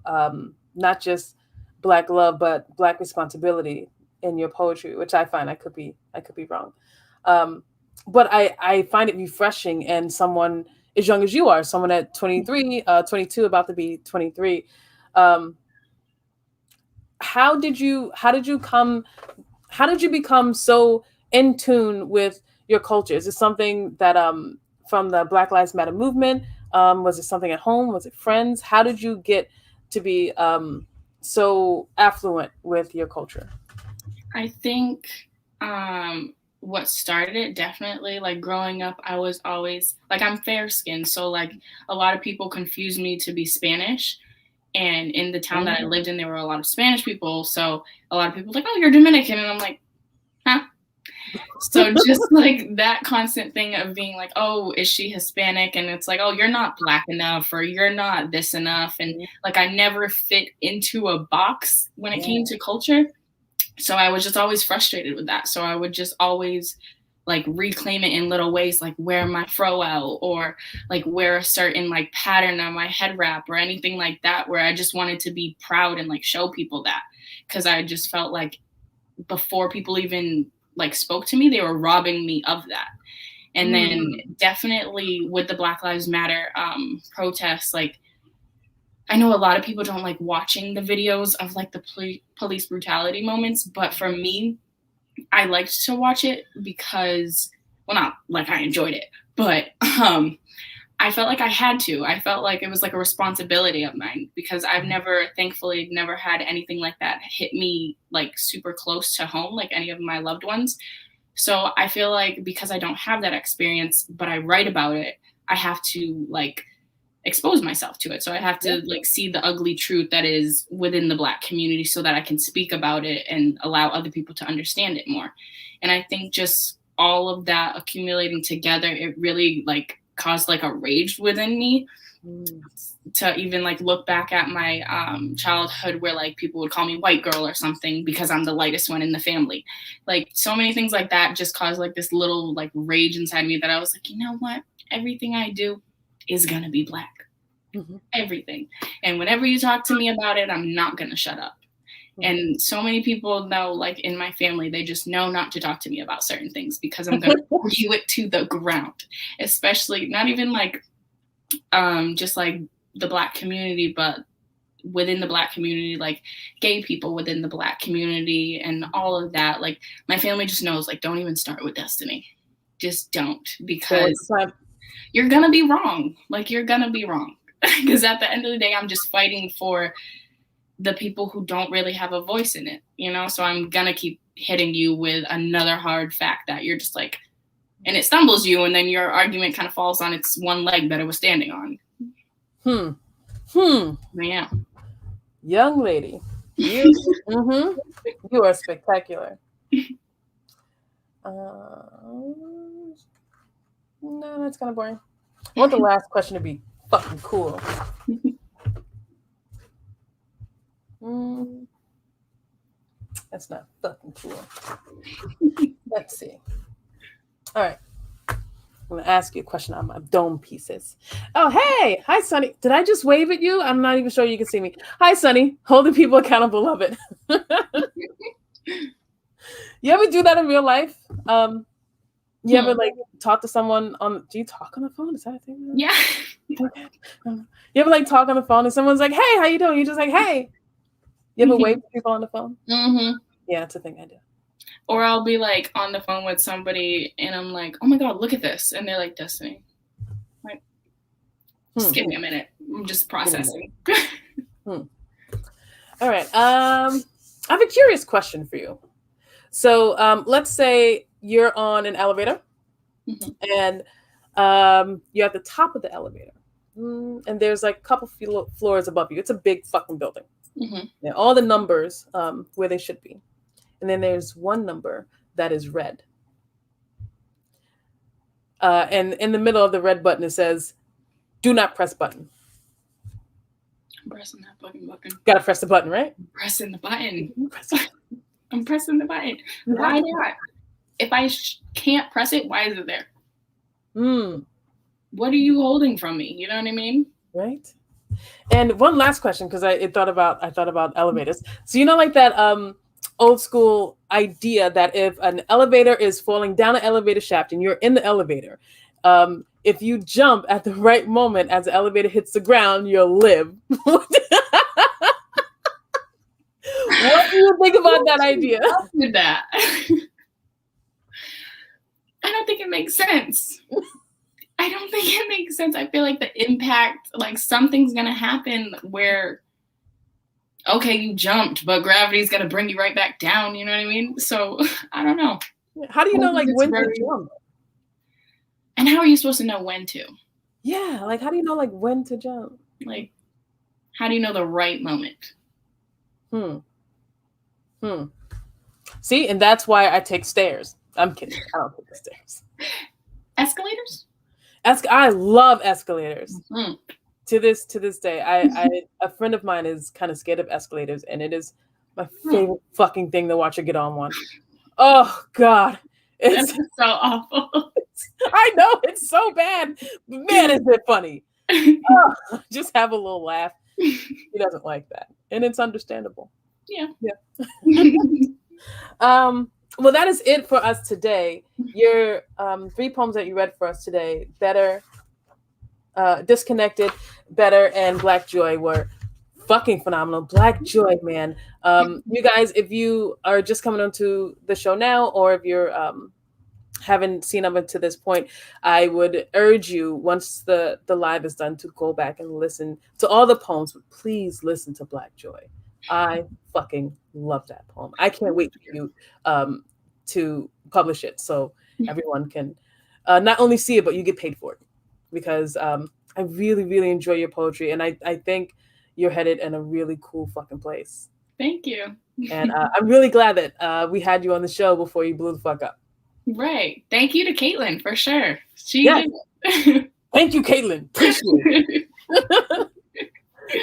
not just Black love, but Black responsibility in your poetry, which I find I could be wrong. But I find it refreshing, and someone as young as you are, someone at 23, 22, about to be 23. How did you become so in tune with your culture? Is it something that from the Black Lives Matter movement? Was it something at home? Was it friends? How did you get to be so affluent with your culture? I think what started it, definitely, like growing up, I was always like, I'm fair skinned, so like a lot of people confuse me to be Spanish. And in the town that I lived in, there were a lot of Spanish people, so a lot of people were like, oh, you're Dominican, and I'm like, huh? So just like that constant thing of being like, oh, is she Hispanic? And it's like, oh, you're not Black enough, or you're not this enough. And like I never fit into a box when it came to culture. So I was just always frustrated with that. So I would just always like reclaim it in little ways, like wear my fro out, or like wear a certain like pattern on my head wrap, or anything like that, where I just wanted to be proud and like show people that, because I just felt like before people even like spoke to me, they were robbing me of that. And then definitely with the Black Lives Matter protests, like I know a lot of people don't like watching the videos of like the police brutality moments, but for me, I liked to watch it because, well, not like I enjoyed it, but I felt like I had to. I felt like it was like a responsibility of mine, because I've thankfully never had anything like that hit me like super close to home, like any of my loved ones. So I feel like because I don't have that experience, but I write about it, I have to like expose myself to it. So I have to like see the ugly truth that is within the Black community, so that I can speak about it and allow other people to understand it more. And I think just all of that accumulating together, it really like caused like a rage within me to even like look back at my childhood, where like people would call me white girl or something because I'm the lightest one in the family. Like so many things like that just caused like this little like rage inside me, that I was like, you know what? Everything I do is gonna be Black. Everything. And whenever you talk to me about it, I'm not gonna shut up. And so many people know, like in my family, they just know not to talk to me about certain things, because I'm gonna argue it to the ground. Especially not even like just like the Black community, but within the Black community, like gay people within the Black community and all of that. Like my family just knows, like, don't even start with Destyni. Just don't, because you're gonna be wrong. Like you're gonna be wrong. Because at the end of the day, I'm just fighting for the people who don't really have a voice in it, you know? So I'm gonna keep hitting you with another hard fact that you're just like, and it stumbles you, and then your argument kind of falls on its one leg that it was standing on. Yeah. Yeah. Young lady, You are spectacular. No, that's kind of boring. I want the last question to be fucking cool. That's not fucking cool. Let's see. All right. I'm going to ask you a question on my dome pieces. Oh, hey. Hi, Sunny. Did I just wave at you? I'm not even sure you can see me. Hi, Sunny. Holding people accountable. Love it. You ever do that in real life? You ever like talk to someone on? Do you talk on the phone? Is that a thing? Yeah. You ever like talk on the phone and someone's like, "Hey, how you doing?" You're just like, "Hey." You ever wave to people on the phone? Yeah, it's a thing I do. Or I'll be like on the phone with somebody and I'm like, "Oh my god, look at this," and they're like, "Destyni." Like, just give me a minute. I'm just processing. All right. I have a curious question for you. So let's say you're on an elevator and you're at the top of the elevator and there's like a couple floors above you. It's a big fucking building. All the numbers where they should be. And then there's one number that is red. And in the middle of the red button, it says, "Do not press button." I'm pressing that fucking button. Gotta press the button, right? I'm pressing the button. I'm pressing the button. Why not? If I can't press it, why is it there? What are you holding from me? You know what I mean? Right. And one last question, because I thought about elevators. So you know, like that old school idea that if an elevator is falling down an elevator shaft and you're in the elevator, if you jump at the right moment as the elevator hits the ground, you'll live. What do you think about that idea? With that, I don't think it makes sense. I don't think it makes sense. I feel like the impact, like something's gonna happen where, okay, you jumped, but gravity's gonna bring you right back down. You know what I mean? So I don't know. How do you know like when to jump? And how are you supposed to know when to? Yeah, like how do you know like when to jump? Like, how do you know the right moment? See, and that's why I take stairs. I'm kidding. I don't take the stairs. Escalators? I love escalators. To this day, a friend of mine is kind of scared of escalators, and it is my favorite fucking thing to watch her get on one. Oh God, it's so awful. I know it's so bad, but man, is it funny? Just have a little laugh. He doesn't like that, and it's understandable. Yeah. Well, that is it for us today. Your 3 poems that you read for us today, Better, Disconnected, Better, and Black Joy, were fucking phenomenal. Black Joy, man. You guys, if you are just coming onto the show now, or if you're haven't seen up to this point, I would urge you, once the live is done, to go back and listen to all the poems. But please listen to Black Joy. I fucking love that poem. I can't wait for you to publish it so everyone can not only see it, but you get paid for it. Because I really, really enjoy your poetry. And I think you're headed in a really cool fucking place. Thank you. And I'm really glad that we had you on the show before you blew the fuck up. Right. Thank you to Caitlin, for sure. She did it. Thank you, Caitlin. Appreciate it.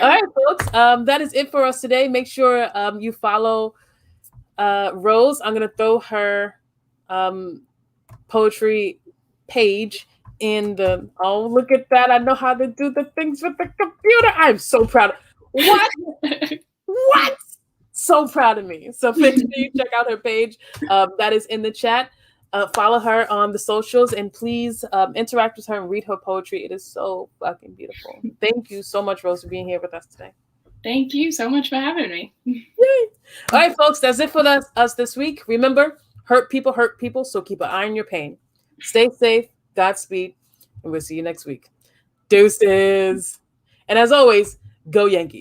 All right, folks. That is it for us today. Make sure you follow Rose. I'm going to throw her poetry page in the... Oh, look at that. I know how to do the things with the computer. I'm so proud. What? What? So proud of me. So make sure you check out her page. That is in the chat. Follow her on the socials, and please interact with her and read her poetry. It is so fucking beautiful. Thank you so much, Rose, for being here with us today. Thank you so much for having me. Yay. All right, folks, that's it for us this week. Remember, hurt people, so keep an eye on your pain. Stay safe, Godspeed, and we'll see you next week. Deuces. And as always, go Yankees.